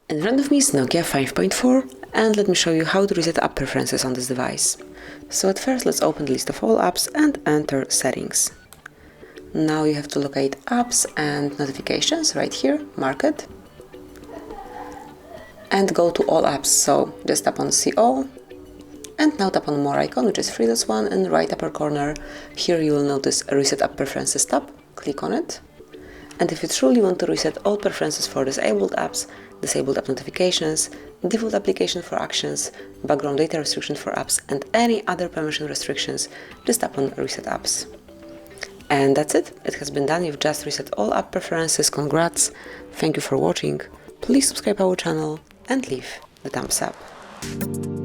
In front of me is NOKIA 5.4, and let me show you how to reset app preferences on this device. So at first, let's open the list of all apps and enter settings. Now you have to locate apps and notifications right here, mark it, and go to all apps. So just tap on see all, and now tap on more icon, which is 3 dots one in the right upper corner. Here you will notice a reset app preferences tab. Click on it. And if you truly want to reset all preferences for disabled apps, disabled app notifications, default application for actions, background data restriction for apps, and any other permission restrictions, just tap on reset apps. And that's it. It has been done. You've just reset all app preferences. Congrats. Thank you for watching. Please subscribe our channel and leave the thumbs up.